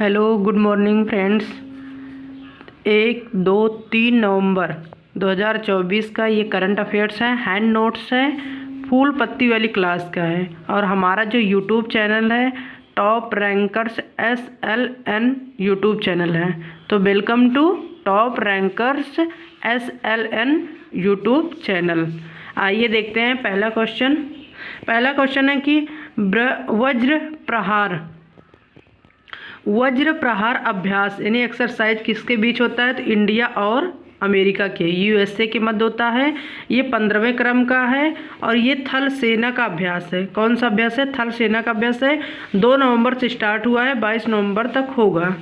Hello good morning friends. 1, 2, 3 नवंबर 2024 का ये current affairs है, हैंड नोट्स है, फूल पत्ती वाली क्लास का है। और हमारा जो यूट्यूब चैनल है top rankers SLN YouTube channel है। तो welcome to top rankers SLN YouTube channel. आइए देखते हैं पहला क्वेश्चन है कि वज्र प्रहार अभ्यास यानी एक्सरसाइज किसके बीच होता है? तो इंडिया और अमेरिका के USA के मध्य होता है। ये 15वें क्रम का है और ये थल सेना का अभ्यास है। कौन सा अभ्यास है? थल सेना का अभ्यास है। 2 नवंबर से स्टार्ट हुआ है, 22 नवंबर तक होगा।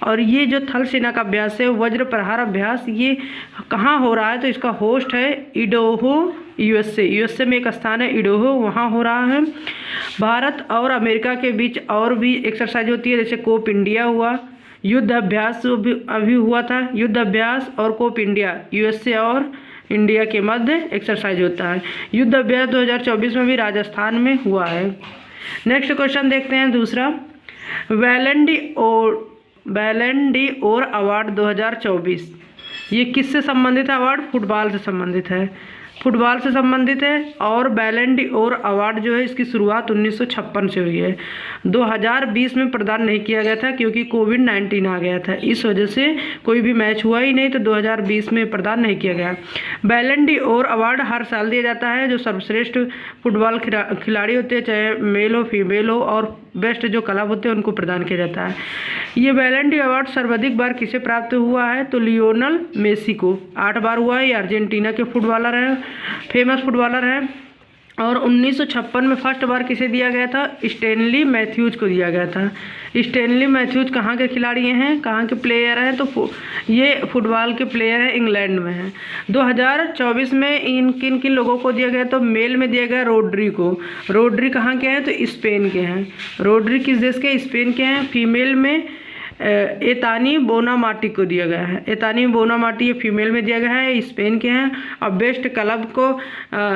और ये जो थल सेना का अभ्यास है वज्र प्रहार अभ्यास, ये कहाँ हो रहा है? तो इसका होस्ट है इडोहो USA में एक स्थान है इडोहो, वहाँ हो रहा है। भारत और अमेरिका के बीच और भी एक्सरसाइज होती है, जैसे कोप इंडिया हुआ, युद्ध अभ्यास अभी हुआ था, युद्ध अभ्यास और कोप इंडिया USA और इंडिया के मध्य एक्सरसाइज होता है। युद्ध अभ्यास 2024 में भी राजस्थान में हुआ है। नेक्स्ट क्वेश्चन देखते हैं दूसरा, बैलन डी ओर अवार्ड 2024 ये किससे संबंधित है? अवार्ड फुटबॉल से संबंधित है, और बैलन डी ओर अवार्ड जो है इसकी शुरुआत 1956 से हुई है। 2020 में प्रदान नहीं किया गया था क्योंकि कोविड-19 आ गया था, इस वजह से कोई भी मैच हुआ ही नहीं, तो 2020 में प्रदान नहीं किया गया। बैलन डी ओर अवार्ड हर साल दिया जाता है। जो सर्वश्रेष्ठ फुटबॉल खिलाड़ी होते हैं, चाहे मेल हो फीमेल हो, और बेस्ट जो क्लब होते हैं उनको प्रदान किया जाता है। ये बैलन डी अवार्ड सर्वाधिक बार किसे प्राप्त हुआ है? तो लियोनल मेसी को 8 बार हुआ है। ये अर्जेंटीना के फुटबॉलर हैं, फेमस फुटबॉलर हैं। और 1956 में फर्स्ट बार किसे दिया गया था? स्टैनली मैथ्यूज को दिया गया था। स्टैनली मैथ्यूज कहाँ के खिलाड़ी हैं, कहाँ के प्लेयर हैं? तो ये फुटबॉल के प्लेयर हैं, इंग्लैंड में हैं। 2024 में किन लोगों को दिया गया? तो मेल में दिया गया रोड्री कहाँ के हैं? तो स्पेन के हैं। रोड्री किस देश के? स्पेन के हैं। फीमेल में एतानी बोनामाटी को दिया गया है। एतानी बोनामाटी ये फीमेल में दिया गया है, स्पेन के हैं। और बेस्ट क्लब को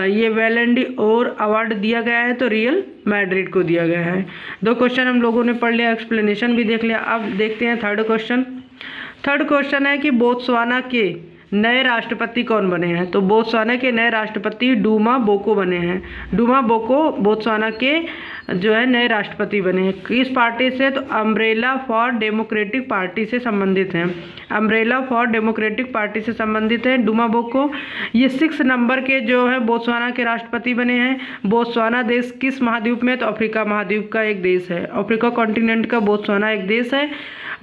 ये बैलन डी ओर अवार्ड दिया गया है, तो रियल मैड्रिड को दिया गया है। 2 क्वेश्चन हम लोगों ने पढ़ लिया, एक्सप्लेनेशन भी देख लिया। अब देखते हैं थर्ड क्वेश्चन है कि बोत्सवाना के नए राष्ट्रपति कौन बने हैं? तो बोत्सवाना के नए राष्ट्रपति डूमा बोको बने हैं। डूमा बोको बोत्सवाना के जो है नए राष्ट्रपति बने हैं। किस पार्टी से? तो अम्ब्रेला फॉर डेमोक्रेटिक पार्टी से संबंधित हैं। अम्ब्रेला फॉर डेमोक्रेटिक पार्टी से संबंधित हैं डूमा बोको। ये 6 नंबर के जो है बोत्सवाना के राष्ट्रपति बने हैं। बोत्सवाना देश किस महाद्वीप में? तो अफ्रीका महाद्वीप का एक देश है। अफ्रीका कॉन्टिनेंट का बोत्सवाना एक देश है।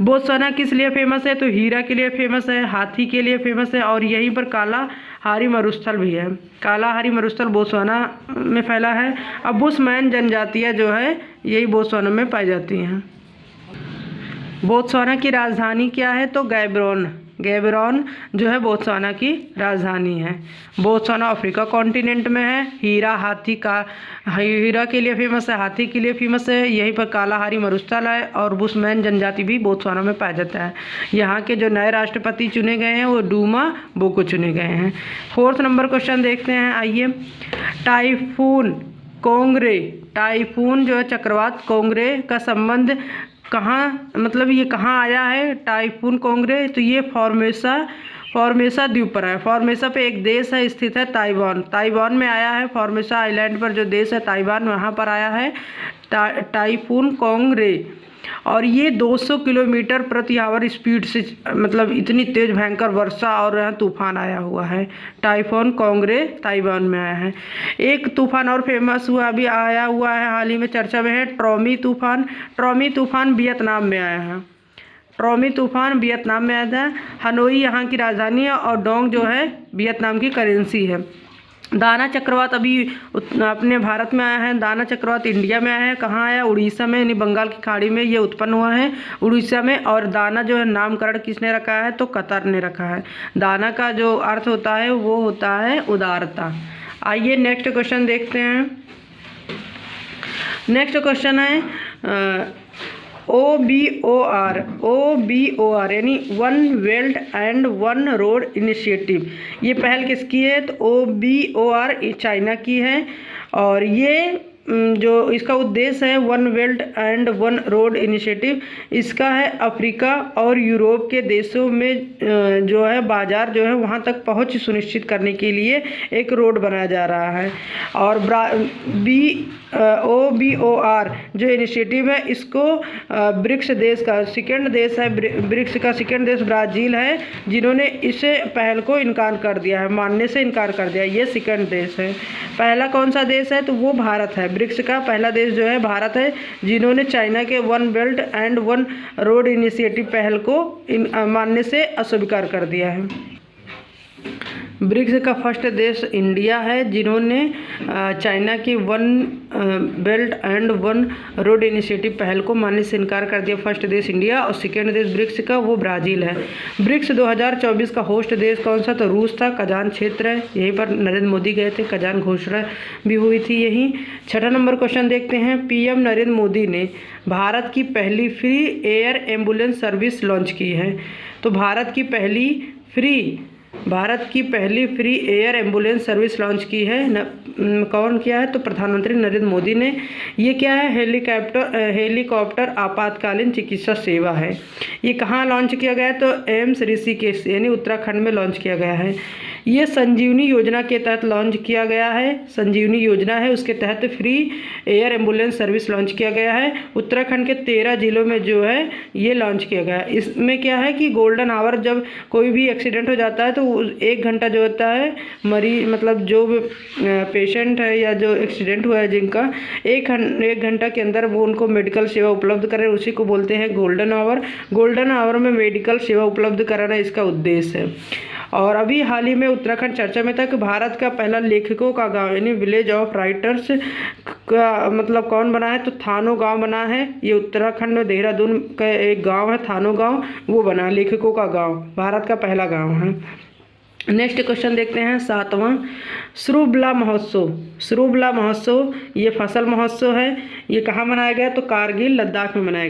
बोत्सवाना किस लिए फेमस है? तो हीरा के लिए फेमस है, हाथी के लिए फेमस है, और यहीं पर कालाहारी मरुस्थल भी है। कालाहारी मरुस्थल बोत्सवाना में फैला है। अब बुशमैन जनजातियाँ जो है यही बोत्सवाना में पाई जाती हैं। बोत्सवाना की राजधानी क्या है? तो गैबरोन जो है बोत्सवाना की राजधानी है। बोत्सवाना अफ्रीका कॉन्टिनेंट में है। हीरा के लिए फेमस है, हाथी के लिए फेमस है, यहीं पर कालाहारी मरुस्थल है, और बुशमैन जनजाति भी बोत्सवाना में पाया जाता है। यहाँ के जो नए राष्ट्रपति चुने गए हैं वो डूमा बोको चुने गए हैं। 4th नंबर क्वेश्चन देखते हैं। आइए, टाइफून जो है चक्रवात कोंगरे का संबंध कहाँ, मतलब ये कहाँ आया है? टाइफून कोंगरे, तो ये फॉर्मेसा द्वीप पर है। फॉर्मेसा पे एक देश है स्थित है, ताइवान में आया है। फॉर्मेसा आइलैंड पर जो देश है ताइवान, वहाँ पर आया है टाइफून कोंगरे। और ये 200 किलोमीटर प्रति आवर स्पीड से, मतलब इतनी तेज भयंकर वर्षा और यहाँ तूफान आया हुआ है। टाइफून कोंगरे ताइवान में आया है। एक तूफान और फेमस आया हुआ है, हाल ही में चर्चा में है, ट्रॉमी तूफान वियतनाम में आया है। ट्रॉमी तूफान वियतनाम में आया था। हनोई यहाँ की राजधानी है, और डोंग जो है वियतनाम की करेंसी है। दाना चक्रवात अभी अपने भारत में आया है। दाना चक्रवात इंडिया में आया है। कहाँ आया? उड़ीसा में, यानी बंगाल की खाड़ी में ये उत्पन्न हुआ है, उड़ीसा में। और दाना जो है नामकरण किसने रखा है? तो कतर ने रखा है। दाना का जो अर्थ होता है वो होता है उदारता। आइए नेक्स्ट क्वेश्चन देखते हैं। नेक्स्ट क्वेश्चन है OBOR यानी one belt and one road initiative. ये पहल किसकी है? तो OBOR चाइना की है, और ये जो इसका उद्देश्य है one belt and one road initiative, इसका है अफ्रीका और यूरोप के देशों में जो है बाज़ार जो है वहाँ तक पहुँच सुनिश्चित करने के लिए एक रोड बनाया जा रहा है। और OBOR जो इनिशिएटिव है इसको ब्रिक्स देश का सेकंड देश है, ब्रिक्स का सेकंड देश ब्राज़ील है जिन्होंने इस पहल को इनकार कर दिया है, मानने से इनकार कर दिया। ये सेकंड देश है। पहला कौन सा देश है तो वो भारत है। ब्रिक्स का पहला देश जो है भारत है, जिन्होंने चाइना के one belt and one road initiative पहल को मानने से अस्वीकार कर दिया है। ब्रिक्स का फर्स्ट देश इंडिया है, जिन्होंने चाइना की one belt and one road initiative पहल को मानने से इनकार कर दिया। फर्स्ट देश इंडिया और सेकेंड देश ब्रिक्स का वो ब्राज़ील है। ब्रिक्स 2024 का होस्ट देश कौन सा तो रूस था। कजान क्षेत्र है, यहीं पर नरेंद्र मोदी गए थे, कजान घोषणा भी हुई थी यहीं। 6 नंबर क्वेश्चन देखते हैं। पीएम नरेंद्र मोदी ने भारत की पहली free air ambulance service launch की है। तो भारत की पहली free air ambulance service launch की है कौन किया है तो प्रधानमंत्री नरेंद्र मोदी ने। ये क्या है हेलीकॉप्टर आपातकालीन चिकित्सा सेवा है। ये कहाँ लॉन्च किया गया है तो एम्स ऋषिकेश यानी उत्तराखंड में लॉन्च किया गया है। ये संजीवनी योजना के तहत लॉन्च किया गया है। संजीवनी योजना है उसके तहत free air ambulance service launch किया गया है। उत्तराखंड के 13 जिलों में जो है ये लॉन्च किया गया है। इसमें क्या है कि गोल्डन आवर जब कोई भी एक्सीडेंट हो जाता है तो 1 घंटा जो होता है मरीज मतलब जो पेशेंट है या जो एक्सीडेंट हुआ है जिनका 1 घंटा के अंदर वो उनको मेडिकल सेवा उपलब्ध करें, उसी को बोलते हैं गोल्डन आवर। गोल्डन आवर में मेडिकल सेवा उपलब्ध कराना इसका उद्देश्य है। और अभी हाल ही में उत्तराखंड चर्चा में था कि भारत का पहला लेखकों का गांव यानी विलेज ऑफ राइटर्स का मतलब कौन बना है तो थानो गांव बना है। ये उत्तराखंड में देहरादून का एक गांव है थानो गांव, वो बना लेखकों का गांव, भारत का पहला गांव है। नेक्स्ट क्वेश्चन देखते हैं 7वां। सरुबला महोत्सव ये फसल महोत्सव है। ये कहाँ मनाया गया तो कारगिल लद्दाख में मनाया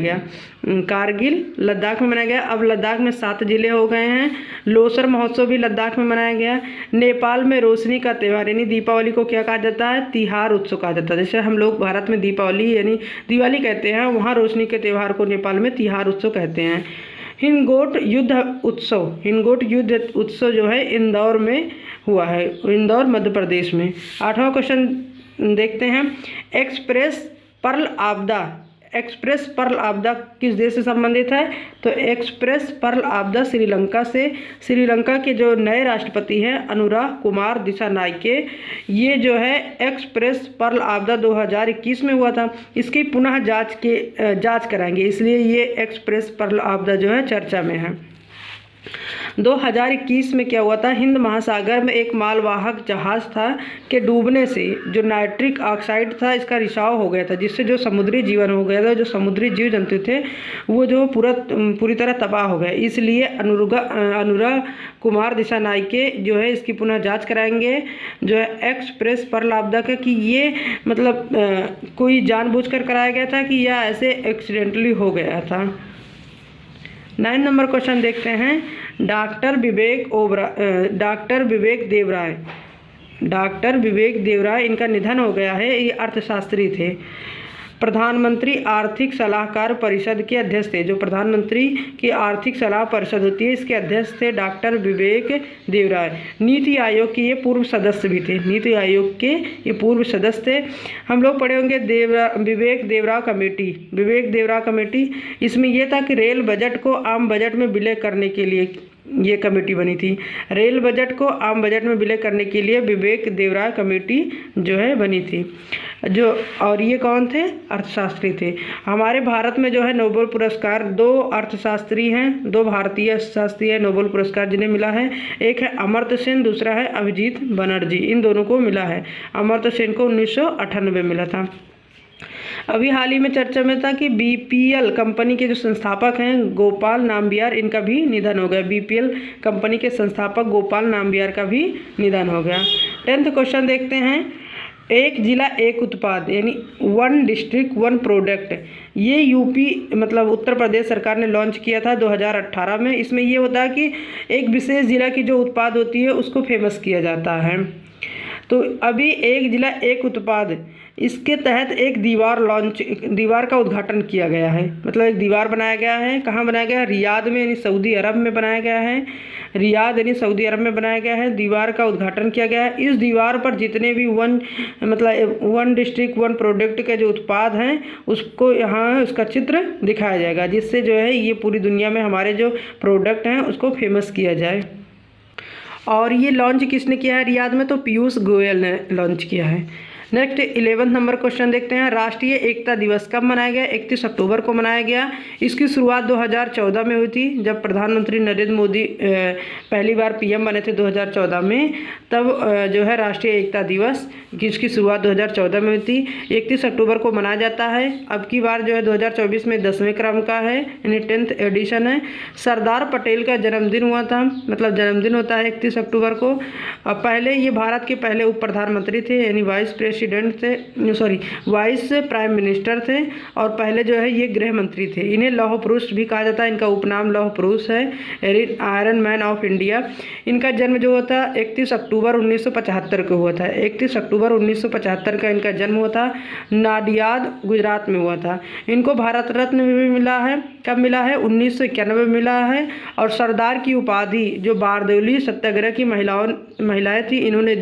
गया। अब लद्दाख में 7 जिले हो गए हैं। लोसर महोत्सव भी लद्दाख में मनाया गया। नेपाल में रोशनी का त्यौहार यानी दीपावली को क्या कहा जाता है तिहार उत्सव कहा जाता है। जैसे हम लोग भारत में दीपावली यानी दिवाली कहते हैं, वहाँ रोशनी के त्यौहार को नेपाल में तिहार उत्सव कहते हैं। हिंगोट युद्ध उत्सव जो है इंदौर में हुआ है, इंदौर मध्य प्रदेश में। 8वां क्वेश्चन देखते हैं। एक्सप्रेस पर्ल आपदा किस देश से संबंधित है तो एक्सप्रेस पर्ल आपदा श्रीलंका के जो नए राष्ट्रपति हैं अनुराग कुमार दिसानायके, ये जो है एक्सप्रेस पर्ल आपदा 2021 में हुआ था। इसकी पुनः जांच कराएंगे, इसलिए ये एक्सप्रेस पर्ल आपदा जो है चर्चा में है। 2021 में क्या हुआ था हिंद महासागर में एक मालवाहक जहाज था के डूबने से जो नाइट्रिक ऑक्साइड था इसका रिसाव हो गया था, जिससे जो समुद्री जीवन हो गया था, जो समुद्री जीव जंतु थे वो जो पूरी तरह तबाह हो गए। इसलिए अनुराग कुमार दिसानायके जो है इसकी पुनः जांच कराएंगे जो है एक्सप्रेस पर्ल आपदा का कि ये मतलब कोई जानबूझकर कराया गया था कि या ऐसे एक्सीडेंटली हो गया था। 9 नंबर क्वेश्चन देखते हैं। डॉक्टर विवेक देवराय इनका निधन हो गया है। ये अर्थशास्त्री थे, प्रधानमंत्री आर्थिक सलाहकार परिषद के अध्यक्ष थे। जो प्रधानमंत्री की आर्थिक सलाह परिषद होती है इसके अध्यक्ष थे डॉक्टर विवेक देवराय। नीति आयोग के ये पूर्व सदस्य भी थे, नीति आयोग के ये पूर्व सदस्य थे। हम लोग पढ़े होंगे विवेक देवरा कमेटी। इसमें यह था कि रेल बजट को आम बजट में विलय करने के लिए ये कमेटी बनी थी। रेल बजट को आम बजट में विलय करने के लिए विवेक देवरा कमेटी जो है बनी थी। और ये कौन थे अर्थशास्त्री थे। हमारे भारत में जो है नोबेल पुरस्कार 2 अर्थशास्त्री हैं, 2 भारतीय अर्थशास्त्री हैं नोबेल पुरस्कार जिन्हें मिला है। एक है अमर्त्य सेन, दूसरा है अभिजीत बनर्जी। इन दोनों को मिला है। अमर्त्य सेन को 1998 में मिला था। अभी हाल ही में चर्चा में था कि बीपीएल कंपनी के जो संस्थापक हैं गोपाल नाम्बियार, इनका भी निधन हो गया। बीपीएल कंपनी के संस्थापक गोपाल नाम्बियार का भी निधन हो गया। 10th क्वेश्चन देखते हैं। एक जिला एक उत्पाद यानी 1 डिस्ट्रिक्ट 1 प्रोडक्ट, ये यूपी मतलब उत्तर प्रदेश सरकार ने लॉन्च किया था 2018 में। इसमें ये होता है कि एक विशेष जिला की जो उत्पाद होती है उसको फेमस किया जाता है। तो अभी एक जिला एक उत्पाद, इसके तहत एक दीवार का उद्घाटन किया गया है। मतलब एक दीवार बनाया गया है। कहाँ बनाया गया है? रियाद में, यानी सऊदी अरब में बनाया गया है। रियाद यानी सऊदी अरब में बनाया गया है। दीवार का उद्घाटन किया गया है। इस दीवार पर जितने भी वन डिस्ट्रिक्ट वन प्रोडक्ट के जो उत्पाद हैं उसको यहाँ उसका चित्र दिखाया जाएगा, जिससे जो है ये पूरी दुनिया में हमारे जो प्रोडक्ट हैं उसको फेमस किया जाए। और ये लॉन्च किसने किया है रियाद में? तो पीयूष गोयल ने लॉन्च किया है। नेक्स्ट 11 नंबर क्वेश्चन देखते हैं। राष्ट्रीय एकता दिवस कब मनाया गया? 31 अक्टूबर को मनाया गया। इसकी शुरुआत 2014 में हुई थी, जब प्रधानमंत्री नरेंद्र मोदी पहली बार पीएम बने थे 2014 में। तब जो है राष्ट्रीय एकता दिवस जिसकी शुरुआत 2014 में हुई थी, 31 अक्टूबर को मनाया जाता है। अब की बार जो है 2024 में 10वें क्रम का है, यानी 10th एडिशन है। सरदार पटेल का जन्मदिन हुआ था, मतलब जन्मदिन होता है 31 अक्टूबर को। पहले ये भारत के पहले उप प्रधानमंत्री थे, यानी वाइस प्राइम मिनिस्टर थे, और पहले जो है ये गृह मंत्री थे। इन्हें लौह पुरुष भी कहा जाता है, इनका उपनाम लौह पुरुष है, आयरन मैन ऑफ इंडिया। इनका जन्म जो हुआ था 31 अक्टूबर 1975 को हुआ था। 31 अक्टूबर 1975 का इनका जन्म हुआ था। नाडियाद गुजरात में हुआ था। इनको भारत रत्न भी मिला है। कब मिला है? 1991 में मिला है। और सरदार की उपाधि जो बारदौली सत्याग्रह की महिलाएं थी इन्होंने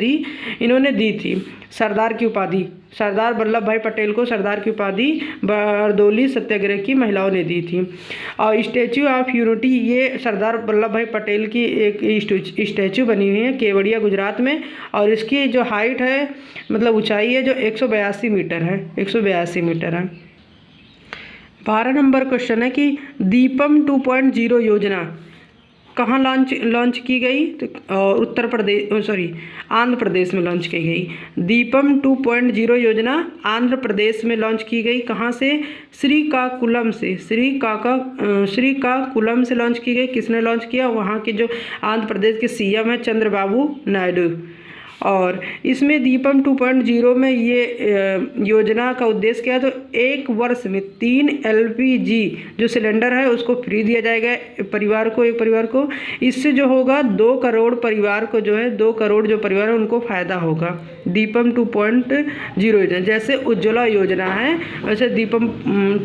दी थी सरदार की उपाधि। सरदार वल्लभ भाई पटेल को सरदार की उपाधि बारदौली सत्याग्रह की महिलाओं ने दी थी। और स्टैचू ऑफ यूनिटी, ये सरदार वल्लभ भाई पटेल की एक स्टैचू बनी हुई है केवड़िया गुजरात में, और इसकी जो हाइट है, मतलब ऊंचाई है, जो 182 मीटर है, 182 मीटर है। 12 नंबर क्वेश्चन है कि दीपम 2.0 योजना कहाँ लॉन्च की गई? तो आंध्र प्रदेश में लॉन्च की गई। दीपम 2.0 योजना आंध्र प्रदेश में लॉन्च की गई। कहाँ से? श्रीकाकुलम से लॉन्च की गई। किसने लॉन्च किया? वहाँ के जो आंध्र प्रदेश के सीएम है चंद्रबाबू नायडू। और इसमें दीपम 2.0 में ये योजना का उद्देश्य क्या है? तो एक वर्ष में 3 LPG जो सिलेंडर है उसको फ्री दिया जाएगा एक परिवार को। इससे जो होगा 2 करोड़ परिवार को जो है 2 करोड़ जो परिवार है उनको फ़ायदा होगा। दीपम 2.0 योजना जैसे उज्ज्वला योजना है वैसे दीपम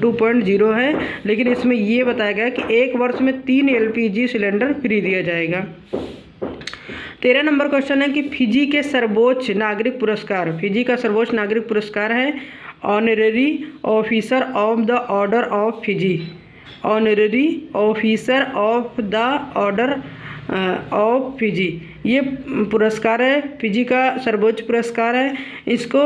2.0 है, लेकिन इसमें ये बताया गया कि एक वर्ष में 3 LPG सिलेंडर फ्री दिया जाएगा। 13 नंबर क्वेश्चन है कि फिजी का सर्वोच्च नागरिक पुरस्कार है honorary officer of the order of Fiji. Honorary officer of the order of Fiji ये पुरस्कार है, फिजी का सर्वोच्च पुरस्कार है। इसको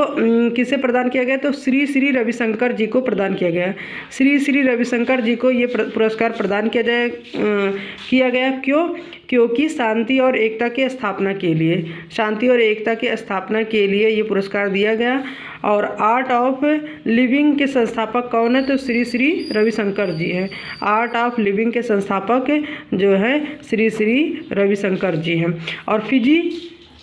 किसे प्रदान किया गया? तो श्री श्री रविशंकर जी को प्रदान किया गया। श्री श्री रविशंकर जी को ये पुरस्कार प्रदान किया गया। क्यों? क्योंकि शांति और एकता की स्थापना के लिए ये पुरस्कार दिया गया। और आर्ट ऑफ लिविंग के संस्थापक कौन है? तो श्री श्री रविशंकर जी हैं। आर्ट ऑफ लिविंग के संस्थापक जो है श्री श्री रविशंकर जी हैं। और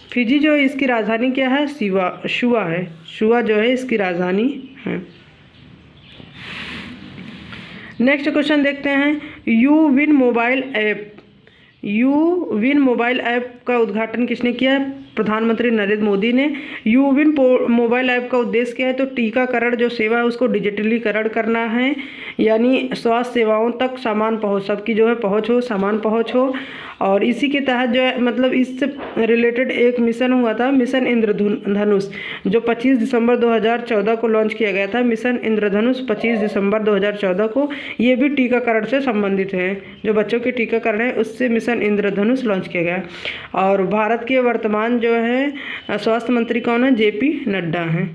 फिजी जो है इसकी राजधानी क्या है? शुआ है। शुआ जो है इसकी राजधानी है। नेक्स्ट क्वेश्चन देखते हैं। यू विन मोबाइल ऐप का उद्घाटन किसने किया? प्रधानमंत्री नरेंद्र मोदी ने। यू विन मोबाइल ऐप का उद्देश्य क्या है? तो टीकाकरण जो सेवा है उसको डिजिटलीकरण करना है, यानी स्वास्थ्य सेवाओं तक समान पहुँच, सबकी जो है समान पहुँच हो। और इसी के तहत जो है मतलब इससे रिलेटेड एक मिशन हुआ था, मिशन इंद्रधनुष, जो 25 दिसंबर 2014 को लॉन्च किया गया था। मिशन इंद्रधनुष 25 दिसंबर 2014 को, ये भी टीकाकरण से संबंधित है। जो बच्चों के टीकाकरण है उससे मिशन इंद्रधनुष लॉन्च किया गया। और भारत के वर्तमान जो है स्वास्थ्य मंत्री कौन है? JP नड्डा हैं।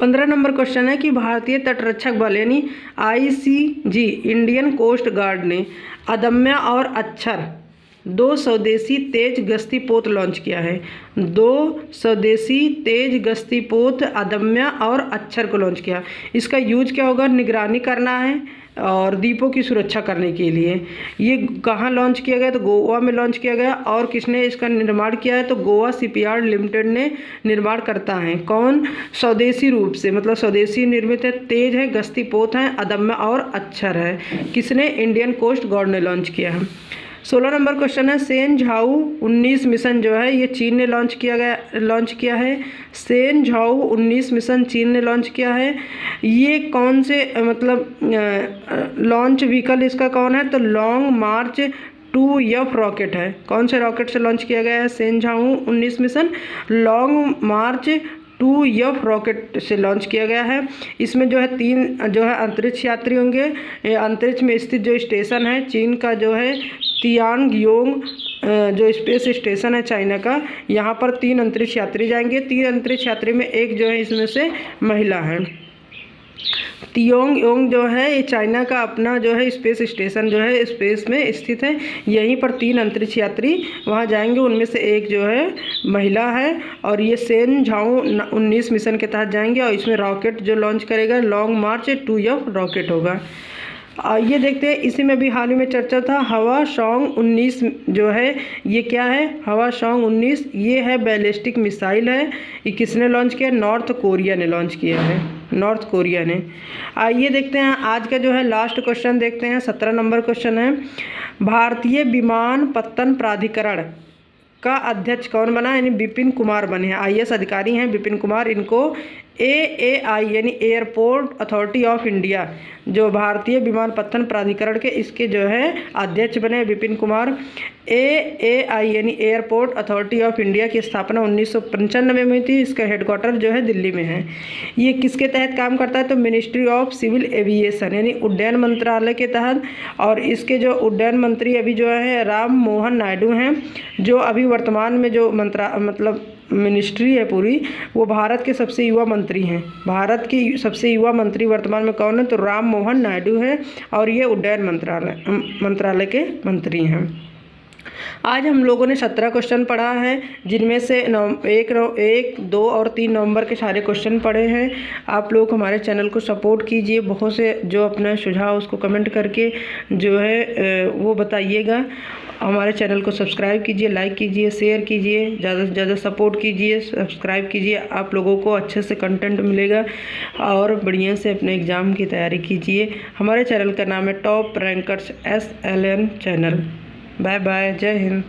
15 नंबर क्वेश्चन है कि भारतीय तटरक्षक बल यानी ICG इंडियन कोस्ट गार्ड ने अदम्य और अक्षर 2 स्वदेशी तेज गश्ती पोत लॉन्च किया है। 2 स्वदेशी तेज गश्ती पोत अदम्य और अक्षर को लॉन्च किया। इसका यूज क्या होगा? निगरानी करना है और द्वीपों की सुरक्षा करने के लिए। ये कहाँ लॉन्च किया गया? तो गोवा में लॉन्च किया गया। और किसने इसका निर्माण किया है? तो गोवा शिपयार्ड लिमिटेड ने निर्माण करता है। कौन? स्वदेशी रूप से, मतलब स्वदेशी निर्मित है, तेज है, गश्ती पोत है, अदम्य और अक्षर है। किसने? इंडियन कोस्ट गार्ड ने लॉन्च किया है। 16 नंबर क्वेश्चन है सेनझाऊ 19 मिशन जो है ये चीन ने लॉन्च किया है। सेनझाऊ 19 मिशन चीन ने लॉन्च किया है। ये कौन से मतलब लॉन्च व्हीकल इसका कौन है, तो लॉन्ग मार्च 2F रॉकेट है। कौन से रॉकेट से लॉन्च किया गया है सेनझाऊ 19 मिशन, लॉन्ग मार्च 2F रॉकेट से लॉन्च किया गया है। इसमें जो है 3 जो है अंतरिक्ष यात्री होंगे। अंतरिक्ष में स्थित जो स्टेशन है चीन का जो है तियानगियोंग जो स्पेस स्टेशन है चाइना का, यहाँ पर 3 अंतरिक्ष यात्री जाएंगे। 3 अंतरिक्ष यात्री में एक जो है इसमें से महिला है। तियोंग जो है ये चाइना का अपना जो है स्पेस स्टेशन जो है स्पेस में स्थित है। यहीं पर 3 अंतरिक्ष यात्री वहाँ जाएंगे, उनमें से एक जो है महिला है और ये सेनझाऊ 19 मिशन के तहत जाएंगे और इसमें रॉकेट जो लॉन्च करेगा लॉन्ग मार्च 2F रॉकेट होगा। ये देखते हैं, इसी में भी हाल ही में चर्चा था हवासोंग 19 जो है ये क्या है, हवासोंग 19 ये है बैलिस्टिक मिसाइल है। ये किसने लॉन्च किया, नॉर्थ कोरिया ने लॉन्च किया है, नॉर्थ कोरिया ने। आइए देखते हैं आज का जो है लास्ट क्वेश्चन देखते हैं। 17 नंबर क्वेश्चन है भारतीय विमानपत्तन प्राधिकरण का अध्यक्ष कौन बना, यानी विपिन कुमार बने हैं। IAS अधिकारी हैं विपिन कुमार। इनको AAI यानी एयरपोर्ट अथॉरिटी ऑफ इंडिया जो भारतीय विमानपत्तन प्राधिकरण के इसके जो है अध्यक्ष बने विपिन कुमार। AAI यानी एयरपोर्ट अथॉरिटी ऑफ इंडिया की स्थापना 1995 में हुई थी। इसका हेडक्वार्टर जो है दिल्ली में है। ये किसके तहत काम करता है, तो मिनिस्ट्री ऑफ सिविल एविएशन यानी उड्डयन मंत्रालय के तहत। और इसके जो उड्डयन मंत्री अभी जो है राम मोहन नायडू हैं, जो अभी वर्तमान में जो मतलब मिनिस्ट्री है पूरी वो भारत के सबसे युवा मंत्री हैं। भारत की सबसे युवा मंत्री वर्तमान में कौन है, तो राम मोहन नायडू हैं और ये उड्डयन मंत्रालय के मंत्री हैं। आज हम लोगों ने 17 क्वेश्चन पढ़ा है, जिनमें से 1, 2 और 3 नवंबर के सारे क्वेश्चन पढ़े हैं। आप लोग हमारे चैनल को सपोर्ट कीजिए, बहुत से जो अपना सुझाव उसको कमेंट करके जो है वो बताइएगा। हमारे चैनल को सब्सक्राइब कीजिए, लाइक कीजिए, शेयर कीजिए, ज़्यादा से ज़्यादा सपोर्ट कीजिए, सब्सक्राइब कीजिए। आप लोगों को अच्छे से कंटेंट मिलेगा और बढ़िया से अपने एग्ज़ाम की तैयारी कीजिए। हमारे चैनल का नाम है top rankers SLN channel. Bye bye, जय हिंद।